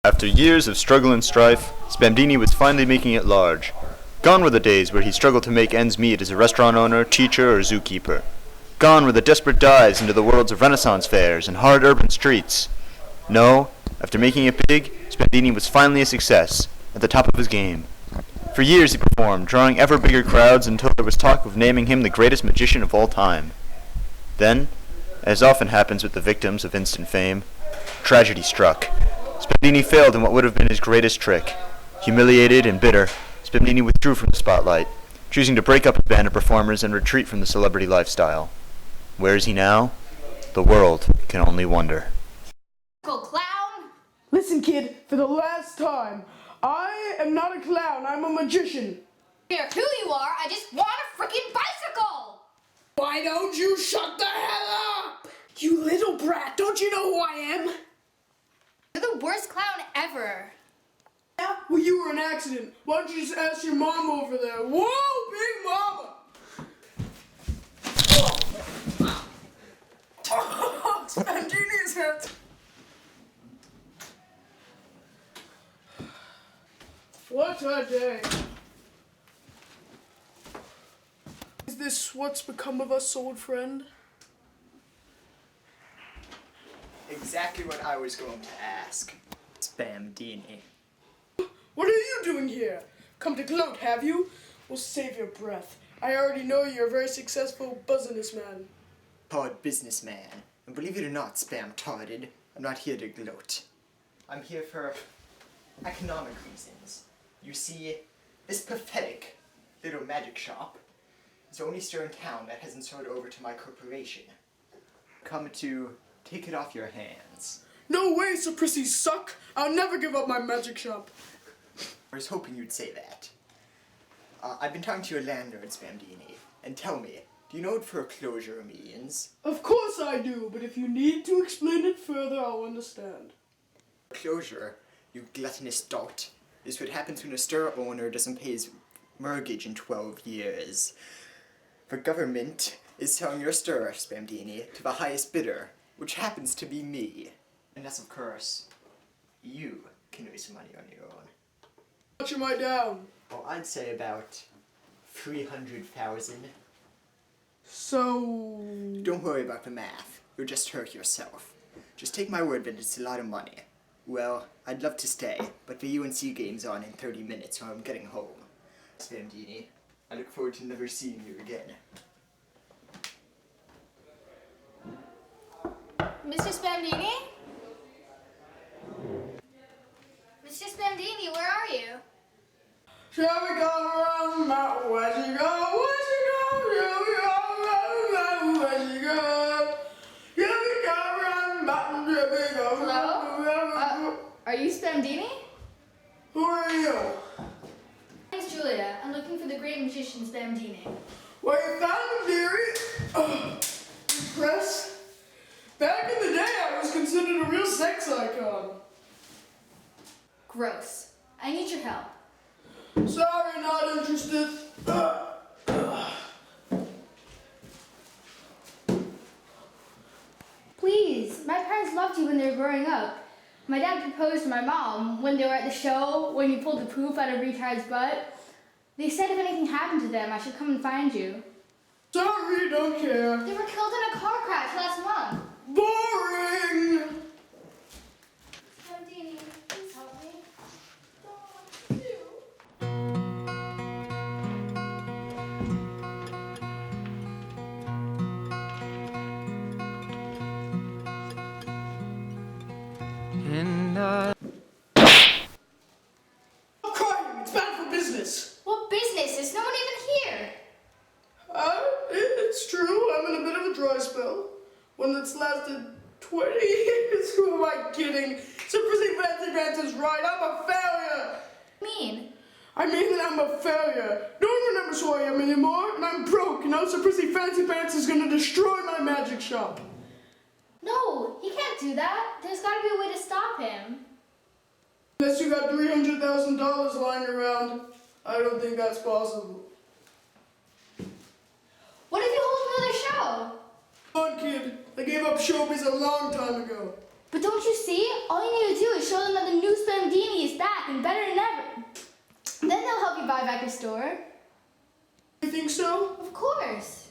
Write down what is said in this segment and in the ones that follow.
After years of struggle and strife, Spamdini was finally making it large. Gone were the days where he struggled to make ends meet as a restaurant owner, teacher, or zookeeper. Gone were the desperate dives into the worlds of Renaissance fairs and hard urban streets. No, after making it big, Spamdini was finally a success, at the top of his game. For years he performed, drawing ever bigger crowds until there was talk of naming him the greatest magician of all time. Then, as often happens with the victims of instant fame, tragedy struck. Spamdini failed in what would have been his greatest trick. Humiliated and bitter, Spamdini withdrew from the spotlight, choosing to break up his band of performers and retreat from the celebrity lifestyle. Where is he now? The world can only wonder. Clown? Listen, kid, for the last time, I am not a clown, I'm a magician. Care who you are, I just want a freaking bicycle! Why don't you shut the hell up? You little brat, don't you know who I am? You're the worst clown ever. Yeah? Well, you were an accident. Why don't you just ask your mom over there? Whoa, big mama! Oh, Spamdini's hurt. What a day. Is this what's become of us, old friend? Exactly what I was going to ask. Spamdini. What are you doing here? Come to gloat, have you? Well, save your breath. I already know you're a very successful businessman. Pod businessman. And believe it or not, Spam-tarded, I'm not here to gloat. I'm here for economic reasons. You see, this pathetic little magic shop is the only store in town that hasn't sold over to my corporation. Come to take it off your hands. No way, Saprissy suck! I'll never give up my magic shop. I was hoping you'd say that. I've been talking to your landlord, Spamdini, and tell me, do you know what foreclosure means? Of course I do, but if you need to explain it further, I'll understand. Foreclosure, you gluttonous dolt, is what happens when a store owner doesn't pay his mortgage in 12 years. The government is selling your store, Spamdini, to the highest bidder, which happens to be me. Unless, of course, you can raise some money on your own. How much am I down? Well, I'd say about 300,000. So... Don't worry about the math. You'll just hurt yourself. Just take my word that it's a lot of money. Well, I'd love to stay, but the UNC game's on in 30 minutes, so I'm getting home. Spamdini, I look forward to never seeing you again. Mr. Spamdini? Mr. Spamdini, where are you? Shall we go around the mountain? Where she go? Where she go? Shall we go around the mountain? Where she go? Shall we go around the mountain? Shall we go? Hello? Are you Spamdini? Who are you? My name's Julia. I'm looking for the great magician Spamdini. Well, you found him, dearie. Impressed? Back in the day, I was considered a real sex icon. Gross. I need your help. Sorry, not interested. Please, my parents loved you when they were growing up. My dad proposed to my mom when they were at the show, when you pulled the poop out of Retard's butt. They said if anything happened to them, I should come and find you. Sorry, don't care. They were killed in a car crash last month. Boring! Spamdini, please help me. Don't want to. Stop crying, it's bad for business. What business? There's no one even here. It's true, I'm in a bit of a dry spell. One that's lasted 20 years. Who am I kidding? Saprissy Fancy Pants is right, I'm a failure. Mean? I mean that I'm a failure. No one remembers who I am anymore, and I'm broke. Now Saprissy Fancy Pants is gonna destroy my magic shop. No, he can't do that. There's got to be a way to stop him. Unless you got $300,000 lying around, I don't think that's possible. What if you hold another show? Come on, kid. I gave up showbiz a long time ago. But don't you see? All you need to do is show them that the new Spamdini is back and better than ever. Then they'll help you buy back your store. You think so? Of course.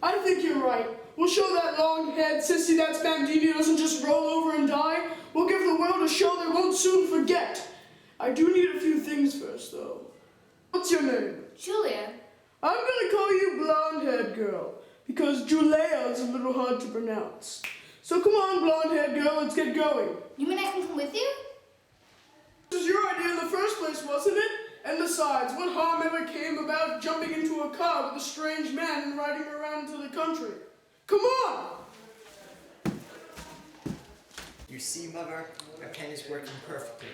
I think you're right. We'll show that long-haired sissy that Spamdini doesn't just roll over and die. We'll give the world a show they won't soon forget. I do need a few things first, though. What's your name? Julia. I'm gonna call you blonde-haired girl, because Julia is a little hard to pronounce. So come on, blonde-haired girl, let's get going. You mean I can come with you? This was your idea in the first place, wasn't it? And besides, what harm ever came about jumping into a car with a strange man and riding around into the country? Come on! You see, Mother, my plan is working perfectly.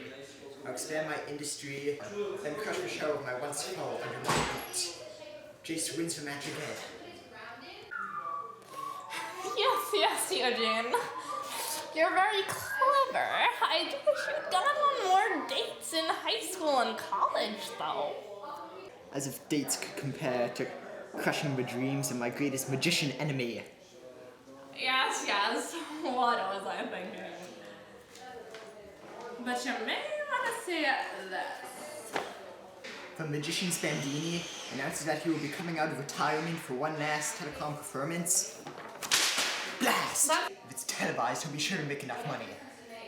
I'll expand my industry, then crush the shell of my once foe under my feet. Jace wins for match again. Yes, Eugene. You're very clever. I do wish you'd gone on more dates in high school and college, though. As if dates could compare to crushing the dreams of my greatest magician enemy. Yes. What was I thinking? But you may want to see this. The magician Spamdini announces that he will be coming out of retirement for one last telecom performance. Blast! If it's televised, he'll be sure to make enough money.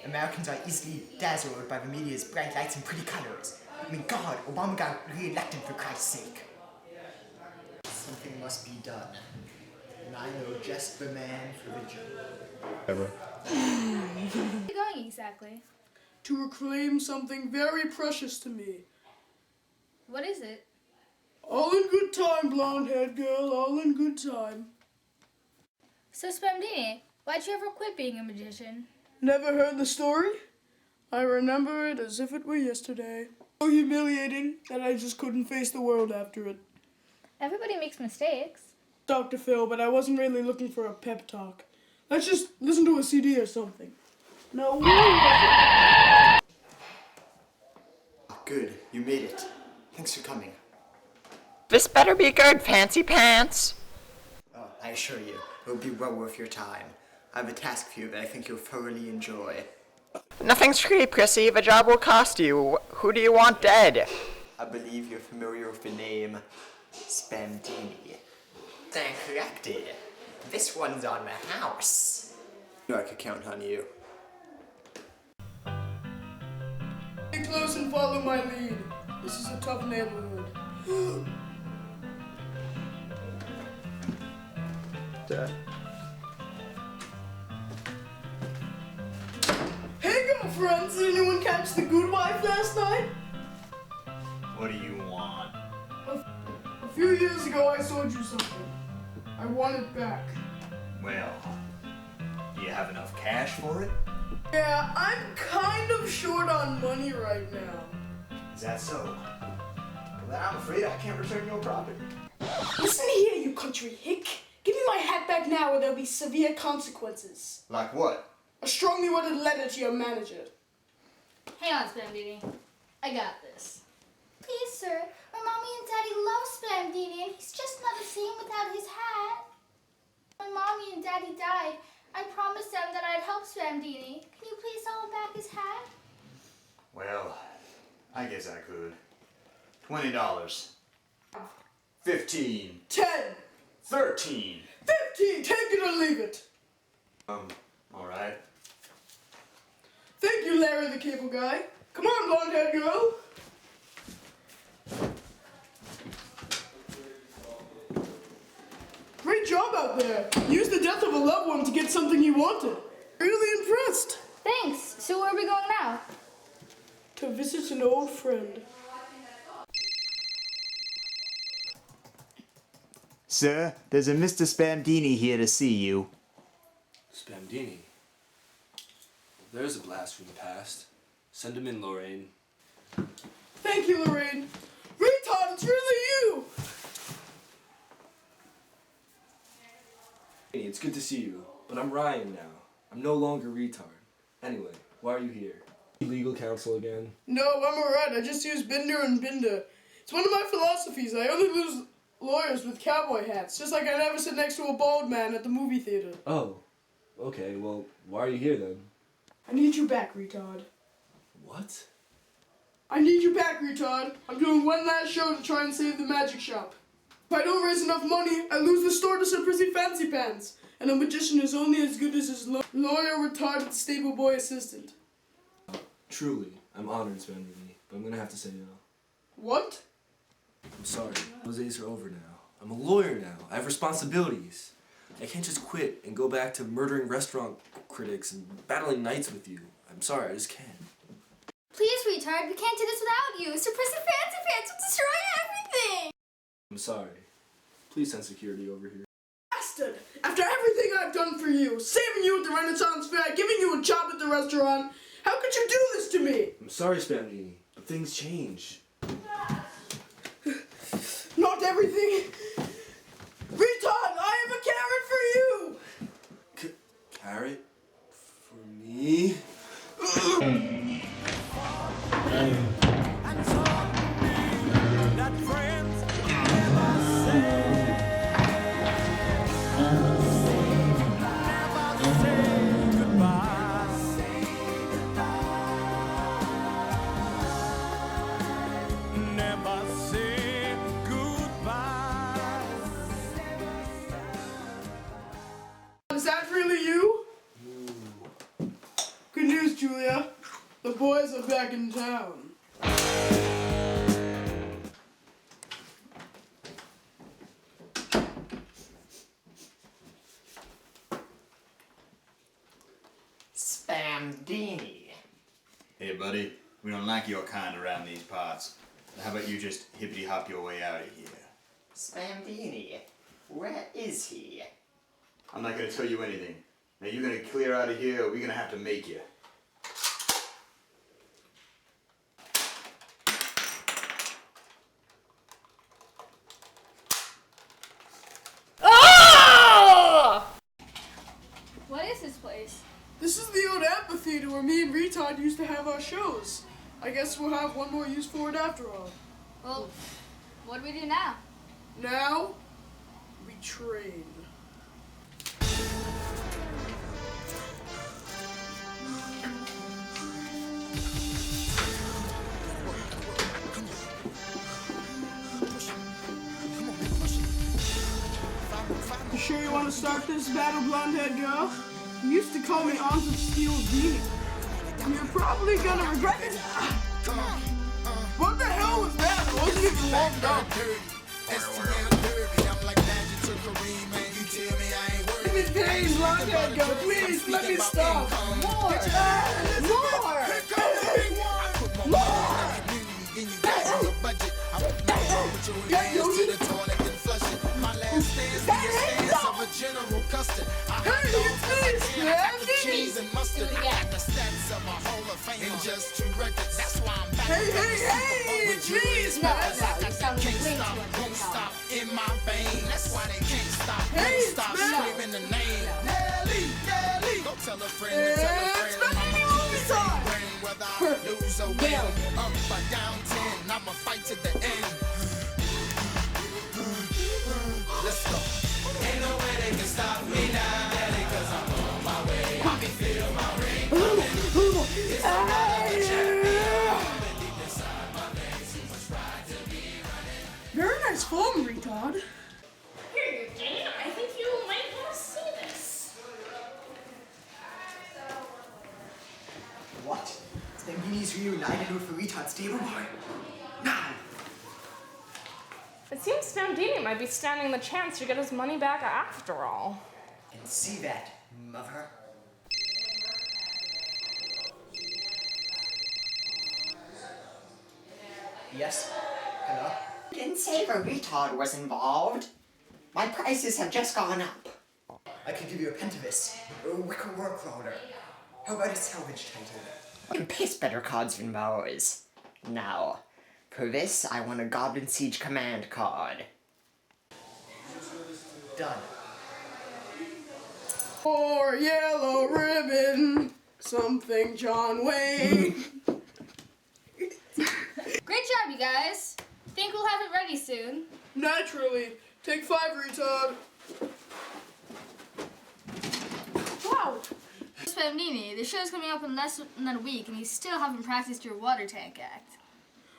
Americans are easily dazzled by the media's bright lights and pretty colors. I mean, God, Obama got re-elected for Christ's sake. Something must be done. And I know just the man for the job. Where are you going exactly? To reclaim something very precious to me. What is it? All in good time, blonde-haired girl, all in good time. So Spamdini, why'd you ever quit being a magician? Never heard the story? I remember it as if it were yesterday. So humiliating that I just couldn't face the world after it. Everybody makes mistakes. Dr. Phil, but I wasn't really looking for a pep talk. Let's just listen to a CD or something. No. Good, you made it. Thanks for coming. This better be good, Fancy Pants. Oh, I assure you, it will be well worth your time. I have a task for you that I think you'll thoroughly enjoy. Nothing's free, Prissy. The job will cost you. Who do you want dead? I believe you're familiar with the name Spamdini. Then corrected. This one's on the house. I could count on you. Stay close and follow my lead. This is a tough neighborhood. Hey girlfriends, did anyone catch the good wife last night? What do you want? A few years ago I sold you something. I want it back. Well, do you have enough cash for it? Yeah, I'm kind of short on money right now. Is that so? Well, then I'm afraid I can't return your property. Listen here, you country hick. Give me my hat back now or there'll be severe consequences. Like what? A strongly worded letter to your manager. Hang on, Spamdini. I got this. Please, sir. My mommy and daddy love Spamdini, and he's just not the same without his hat. When mommy and daddy died, I promised them that I'd help Spamdini. Can you please sell him back his hat? Well, I guess I could. $20. 15. 10, 13. 15, take it or leave it. Alright. Thank you, Larry the Cable Guy. Come on, blonde-haired girl. Great job out there. Use the death of a loved one to get something you wanted. Really impressed. Thanks. So where are we going now? To visit an old friend. Sir, there's a Mr. Spamdini here to see you. Spamdini? There's a blast from the past. Send him in, Lorraine. Thank you, Lorraine. Retard, it's really you. Hey, it's good to see you, but I'm Ryan now. I'm no longer retard. Anyway, why are you here? Legal counsel again? No, I'm alright. I just use Binder and Binder. It's one of my philosophies. I only lose lawyers with cowboy hats, just like I never sit next to a bald man at the movie theater. Oh, okay, well, why are you here then? I need you back, retard. What? I need you back, retard. I'm doing one last show to try and save the magic shop. If I don't raise enough money, I lose the store to some prissy fancy pants. And a magician is only as good as his lawyer, retarded, stable boy assistant. Truly, I'm honored, Spamdini, but I'm gonna have to say no. What? I'm sorry. Those days are over now. I'm a lawyer now. I have responsibilities. I can't just quit and go back to murdering restaurant critics and battling knights with you. I'm sorry, I just can't. Please, retard, we can't do this without you. So prissy fancy pants will destroy everything. I'm sorry. Please send security over here. Bastard! After everything I've done for you, saving you at the Renaissance Fair, giving you a job at the restaurant, how could you do this to me? I'm sorry, Spamdini, but things change. Not everything. Retard, I have a carrot for you! Carrot? For me? Is that really you? Good news, Julia. The boys are back in town. Spamdini. Hey, buddy, we don't like your kind around these parts. How about you just hippity-hop your way out of here? Spamdini. Where is he? I'm not gonna tell you anything. Now you're gonna clear out of here or we're gonna have to make you. What is this place? This is the old amphitheater where me and Retard used to have our shows. I guess we'll have one more use for it after all. Well, what do we do now? Now, we train. You sure you want to start this battle, blonde-haired girl? You used to call me Arms of Steel Dini. And you're probably gonna regret it. What the hell was that? It wasn't even warmed up. Give me pain, blonde-haired girl. Please, let me stop. More! Get your General custard. Hey, it's me, cheese and mustard. At the stats of a Hall of Fame in just 2 records. That's why I'm back. Hey, please, man. Can't stop, won't stop in my vein. That's why they can't stop, Hey, won't stop man. screaming the name. Nelly, Nelly. Go tell a friend to tell a It's friend. Spamdini I'ma movie keep time. it ring whether I lose or win. Up or down 10, I'ma fight to the end. Let's go. Ain't no way they can stop me now, Daddy, 'cause I'm on my way. I can feel my ring coming. It's another champion. Deep inside my veins, too much pride to be running. Very nice form, retard. Here, Eugene. I think you might want to see this. What? Spamdini's reunited with the retard stable boy? Now! It seems Spamdini might be standing the chance to get his money back after all. And see that, mother? Yes? Hello? Didn't say the retard was involved. My prices have just gone up. I could give you a pentavis, or a wicker work loader. How about a salvage title? I can paste better cards than those. Now, for this, I want a Goblin Siege command card. Done. Or yellow ribbon, something John Wayne. Great job, you guys. Think we'll have it ready soon. Naturally. Take 5, retard. Wow. Spamdini, the show's coming up in less than a week and you still haven't practiced your water tank act.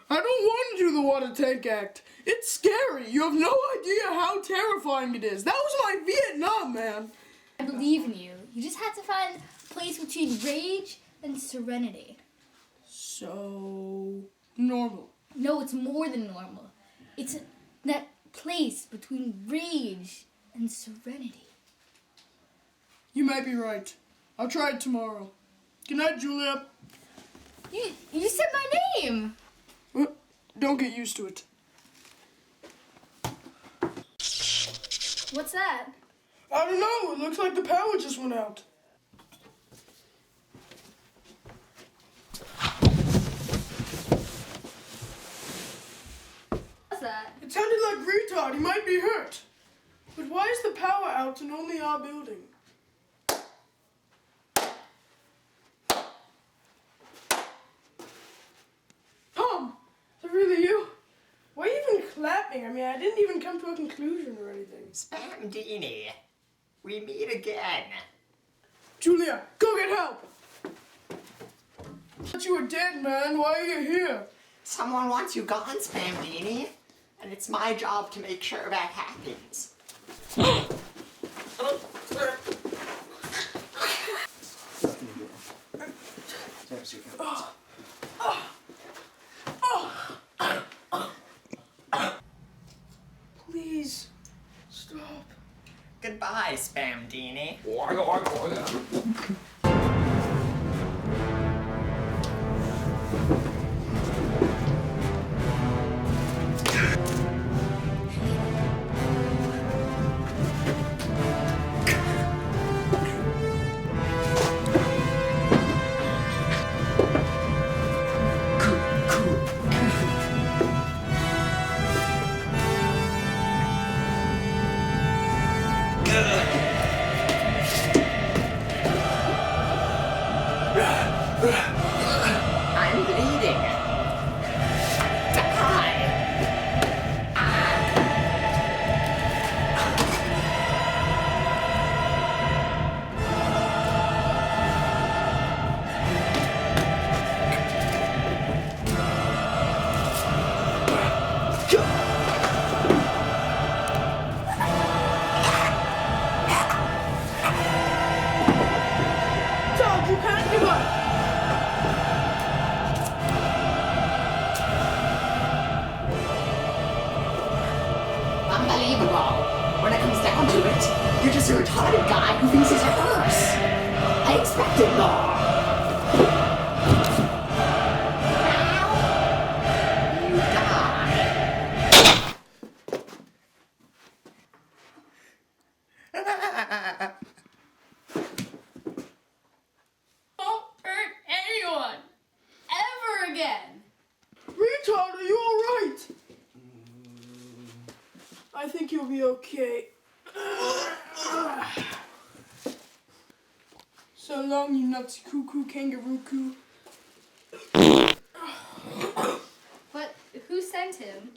I don't want to do the water tank act. It's scary. You have no idea how terrifying it is. That was my Vietnam, man. I believe in you. You just have to find a place between rage and serenity. So normal. No, it's more than normal. It's that place between rage and serenity. You might be right. I'll try it tomorrow. Good night, Julia. You said my name. Don't get used to it. What's that? I don't know. It looks like the power just went out. What's that? It sounded like retard. He might be hurt. But why is the power out in only our building? Tom, is it really you? Why are you even clapping? I mean, I didn't even come to a conclusion or anything. Spamdini, we meet again. Julia, go get help! I thought you were dead, man. Why are you here? Someone wants you gone, Spamdini, and it's my job to make sure that happens. Please, stop. Goodbye, Spamdini. I'm bleeding. Die! Todd, you can't give up. Unbelievable. When it comes down to it, you're just a retarded guy who thinks he's a hearse. I expected more. Now, you die. Don't hurt anyone. Ever again. Retard, are you alright? I think you'll be okay. So long, you nutsy cuckoo kangaroo coo. But who sent him?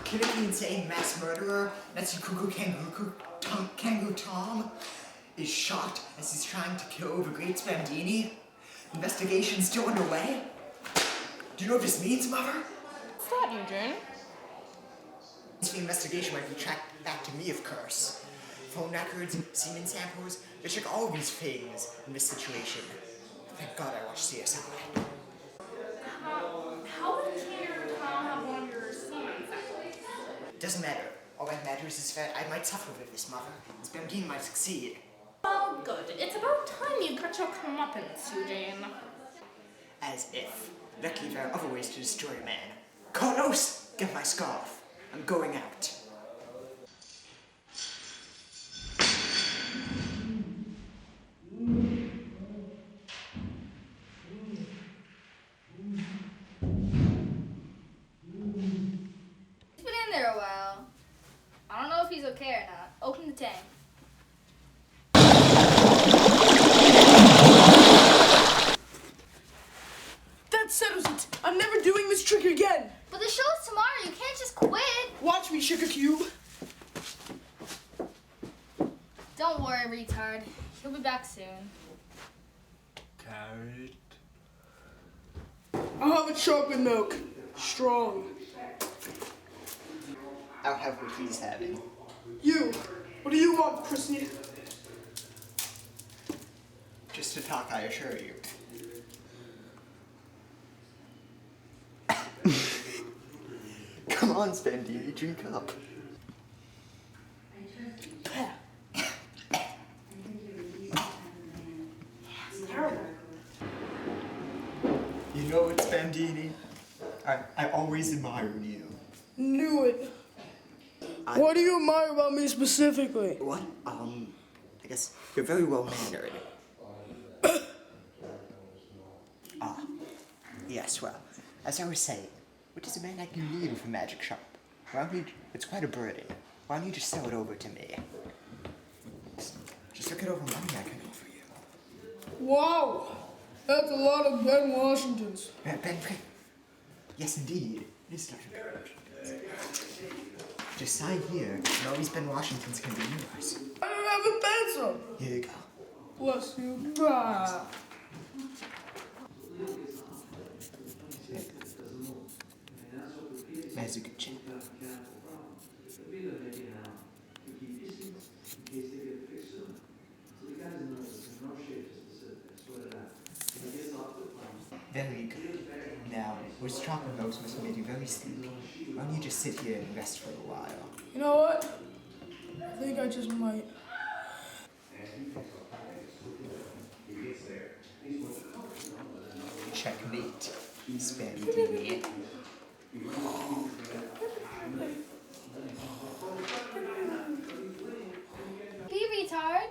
Killing the insane mass murderer, Nazi Cuckoo Kangaroo Tom, is shot as he's trying to kill the great Spamdini. Investigation's still underway. Do you know what this means, Mother? What's that, Eugene? The investigation might be tracked back to me, of course. Phone records, semen samples, they check all these things in this situation. Thank God I watched CSI. How would Kangaroo Tom have one of your semen samples? Doesn't matter. All that matters is that I might suffer with this, Mother. And Spamdini might succeed. Well, good. It's about time you got your comeuppance, Eugene. As if. Luckily there are other ways to destroy a man. Carlos, get my scarf. I'm going out. He's been in there a while. I don't know if he's okay or not. Open the tank. That settles it. I'm never doing this trick again. But the show's tomorrow. You can't just quit. Watch me, Sugar Cube. Don't worry, retard. He'll be back soon. Carrot. I'll have a chocolate milk. Strong. I'll have what he's having. You, what do you want, Chrissy? Just to talk, I assure you. Come on, Spamdini, drink up. You know what, Spamdini? I always admired you. Knew it. What do you admire about me specifically? What? I guess you're very well mannered. Yes, well, as I was saying, what does a man like you need with a magic shop? Why don't you, it's quite a burden. Why don't you just sell it over to me? Just look at all the money I can offer you. Wow, that's a lot of Ben Washingtons. Ben, yes, indeed. It is Dr. Ben Washington's. Just sign here, and all these Ben Washingtons can be yours. I don't have a pencil. Here you go. Bless you. Ah. There's a good chip. Very good. Now, which chocolate milk must have made you very sleepy. Why don't you just sit here and rest for a while? You know what? I think I just might. Checkmate, Spamdini. Hey, retard.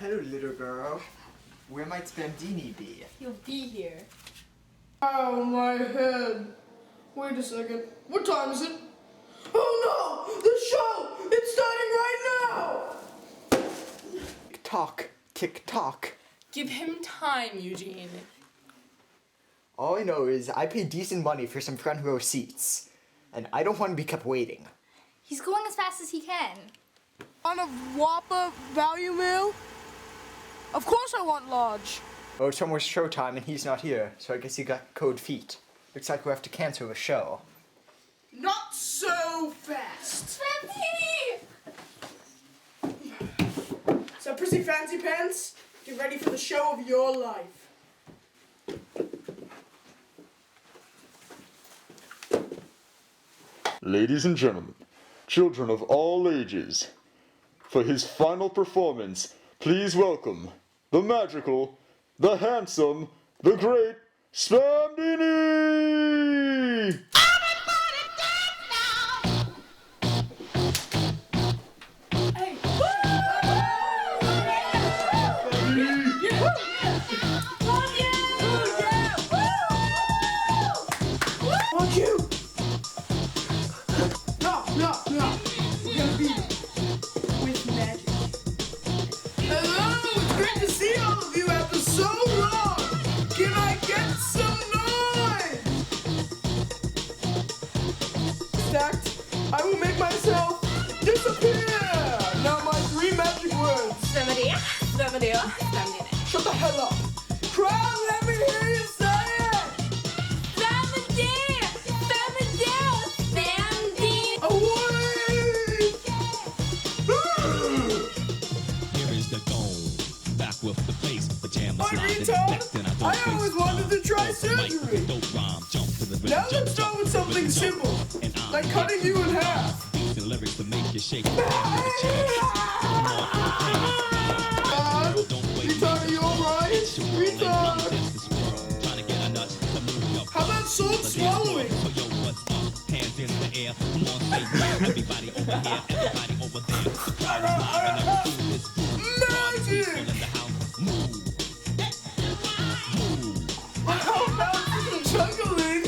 Hello, little girl. Where might Spamdini be? He'll be here. Ow, my head. Wait a second. What time is it? Oh no! The show! It's starting right now! Tick-tock, tick-tock. Give him time, Eugene. All I know is I paid decent money for some front row seats, and I don't want to be kept waiting. He's going as fast as he can. On a Whopper value meal? Of course I want large. Oh, it's almost showtime and he's not here, so I guess he got cold feet. Looks like we'll have to cancel the show. Not so fast. So, Prissy Fancy Pants, get ready for the show of your life. Ladies and gentlemen, children of all ages, for his final performance, please welcome the magical, the handsome, the great Spamdini! Fuck you! No. We're gonna beat him. With magic. Hello! It's great to see all of you after so long! Can I get some noise? Stacked, I will make myself disappear! Now my 3 magic words. Spamdini. Shut the hell up! Crowd, let me hear you say it! Away! Here is the goal. Back with the face, pajamas, My retard! I always wanted to try surgery! Now let's start with something simple, like cutting you in half. Lyrics to make you shake. Retard, are you alright? Retard! How about salt swallowing? Hands in the air, come on, say yeah. Everybody over here, everybody over there. Magic! In the house, move. How about some juggling?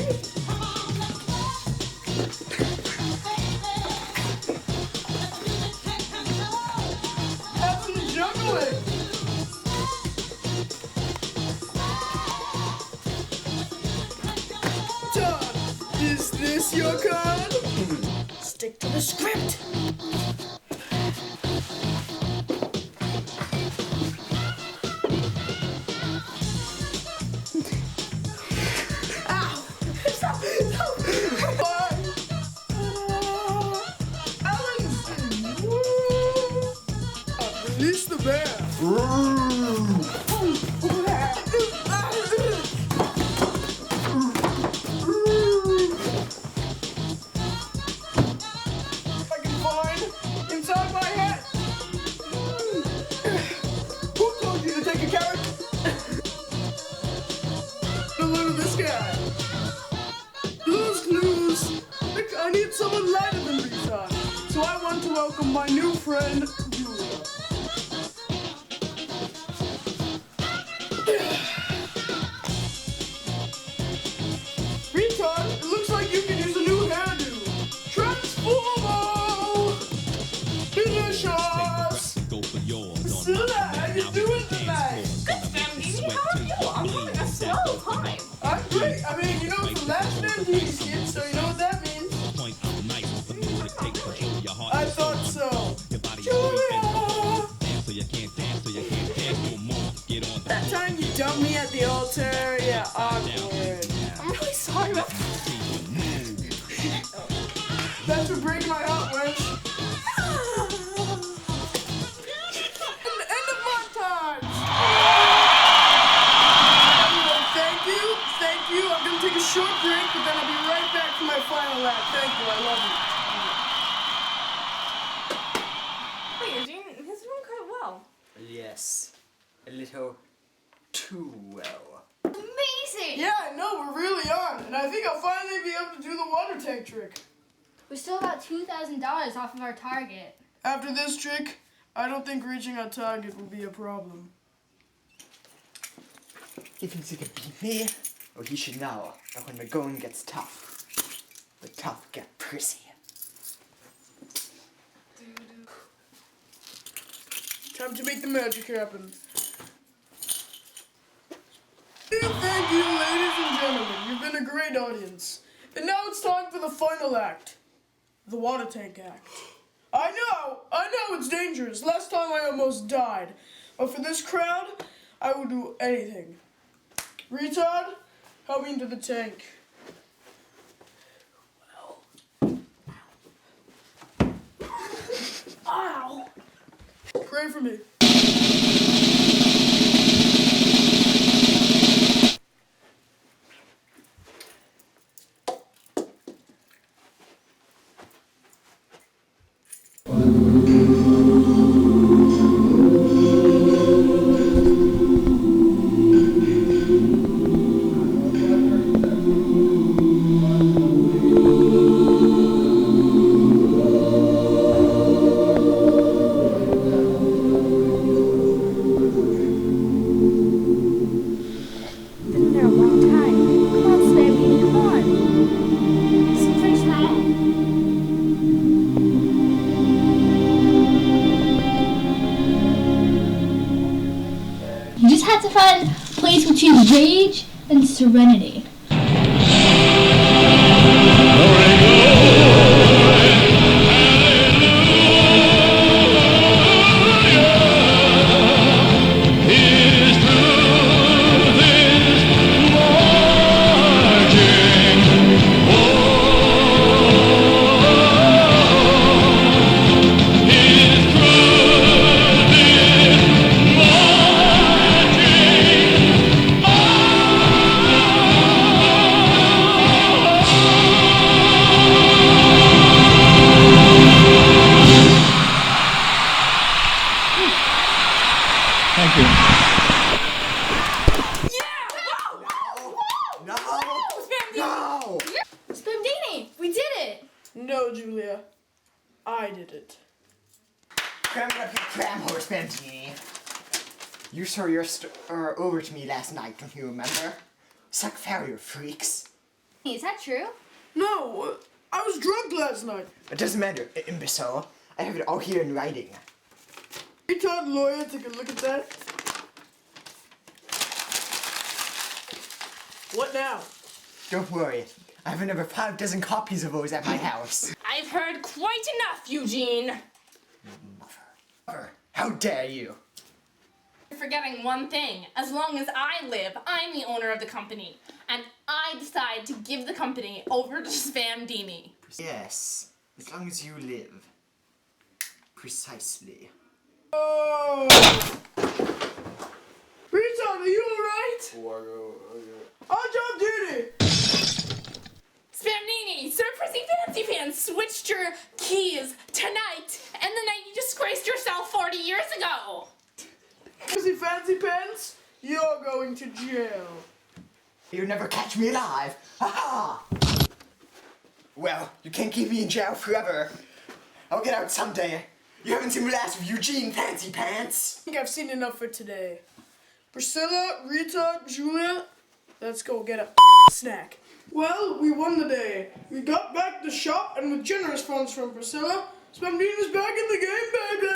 Have some juggling! Todd, is this your card? Stick to the script! I need someone lighter than Rita. So I want to welcome my new friend, Julia. Rita, it looks like you can use a new hairdo. Transformer! Delicious! Go for yours. Priscilla, how you doing tonight? Spamdini, how are you? I'm having a slow time. I'm great. I mean, you know, it's the last Spamdini skit, so you know what that means. Point out nice with the music, take control your heart. I thought so. Your body Julia! dance so you can't dance, so you can't dance no more. Get on the That time you dumped me at the altar, yeah, awkward. I'm really sorry about Thanks for breaking my heart, Wench. End of montage! Everyone, thank you. I'm gonna take a short break, but then I'll be right back for my final act. Thank you, I love you. Wait, Eugene, he's doing quite well. Yes. A little too well. Amazing! Yeah, I know, we're really on, and I think I'll finally be able to do the water tank trick. We're still about $2,000 off of our target. After this trick, I don't think reaching our target will be a problem. He thinks he can beat me? Well, he should know that when the going gets tough, the tough get prissy. Time to make the magic happen. Thank you, ladies and gentlemen. You've been a great audience. And now it's time for the final act. The water tank act. I know it's dangerous. Last time I almost died. But for this crowd, I will do anything. Retard, help me into the tank. Ow! Pray for me. Been there a long time. Come on, Spamdini, come on. Some fresh hat. You just have to find a place between rage and serenity. Thank you. No! Spamdini! No! Spamdini, we did it! No, Julia. I did it. Cram it up your cram horse, Spamdini. You saw your over to me last night, don't you remember? Suck farrier freaks. Is that true? No, I was drunk last night. It doesn't matter, imbecile. I have it all here in writing. Retard lawyer, take a look at that. What now? Don't worry. I have another 5 dozen copies of those at my house. I've heard quite enough, Eugene. Mother, how dare you? You're forgetting one thing. As long as I live, I'm the owner of the company. And I decide to give the company over to Spamdini. Yes, as long as you live. Precisely. Oh! Retard, are you alright? Our job duty! Spamdini, Sir Prissy Fancy Pants switched your keys tonight and the night you disgraced yourself 40 years ago. Fancy fancy pants, you're going to jail. You'll never catch me alive. Ha ha! Well, you can't keep me in jail forever. I'll get out someday. You haven't seen the last of Eugene Fancy Pants. I think I've seen enough for today. Priscilla, Rita, Julia, let's go get a snack. Well, we won the day. We got back the shop, and with generous funds from Priscilla, Spamdini's back in the game, baby!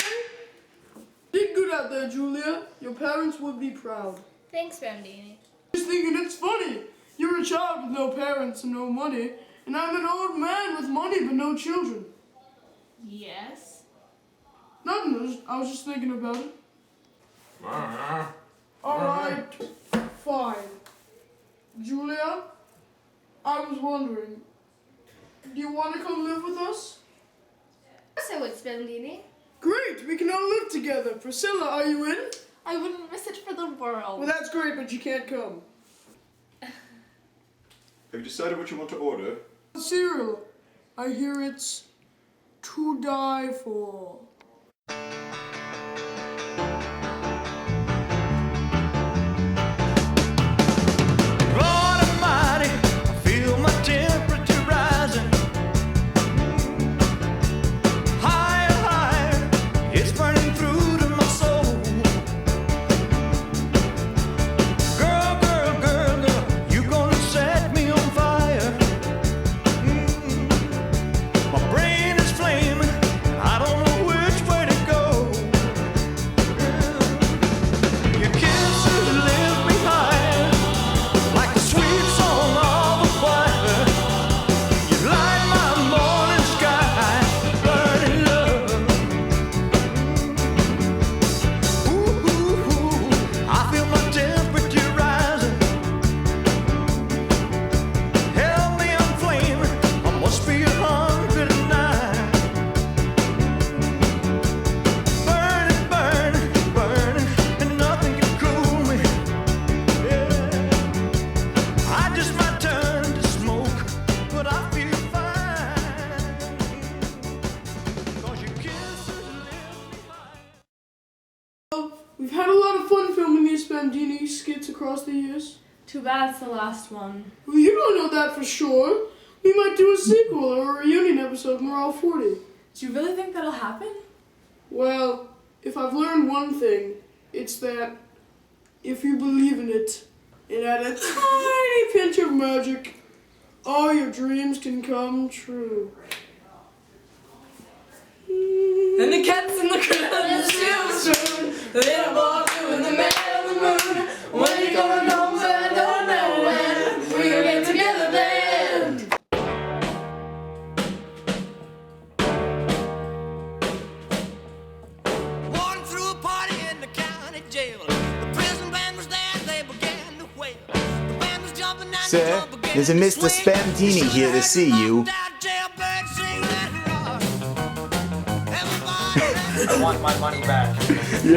Did good out there, Julia. Your parents would be proud. Thanks, Spamdini. Just thinking it's funny. You're a child with no parents and no money, and I'm an old man with money but no children. Yes? Nothing, I was just thinking about it. Alright, fine. Julia, I was wondering, do you want to come live with us? Yes, I would, Spamdini. Great, we can all live together. Priscilla, are you in? I wouldn't miss it for the world. Well, that's great, but you can't come. Have you decided what you want to order? Cereal. I hear it's to die for. Lord Almighty, I feel my temperature rising. Higher, higher, it's burning through to my soul. Girl, girl, girl, girl, you gonna set me on fire. My brain is flaming, I don't know which way to go. Your kisses lift me higher, like a sweet song of a choir. You light my morning sky, burning love. Ooh, ooh, ooh, I feel my temperature rising. Help me, I'm flaming, I must be hungry tonight. Burning, burning, burning, and nothing can cool me. Yeah. I just might turn to smoke, but I feel fine. 'Cause your kisses lift me high. We've had a lot of fun filming these Spamdini skits across the years. Too bad it's the last one. Well, you don't know that for sure. We might do a sequel or a reunion episode when we're all 40. Do you really think that'll happen? Well, if I've learned one thing, it's that if you believe in it, and add a tiny pinch of magic, all your dreams can come true. And the cats in the crowd, the silver spoon, the little boy blue and the man on the moon. When you going home, so I don't know when we'll get together then. Walking through a party in the county jail. The prison band was there, they began to wail. The band was jumping and Sir, the drum began there's a to Mr. swing. Spamdini here to see you. Jailbird, sing that rock. Everybody, I want my money back. Yeah.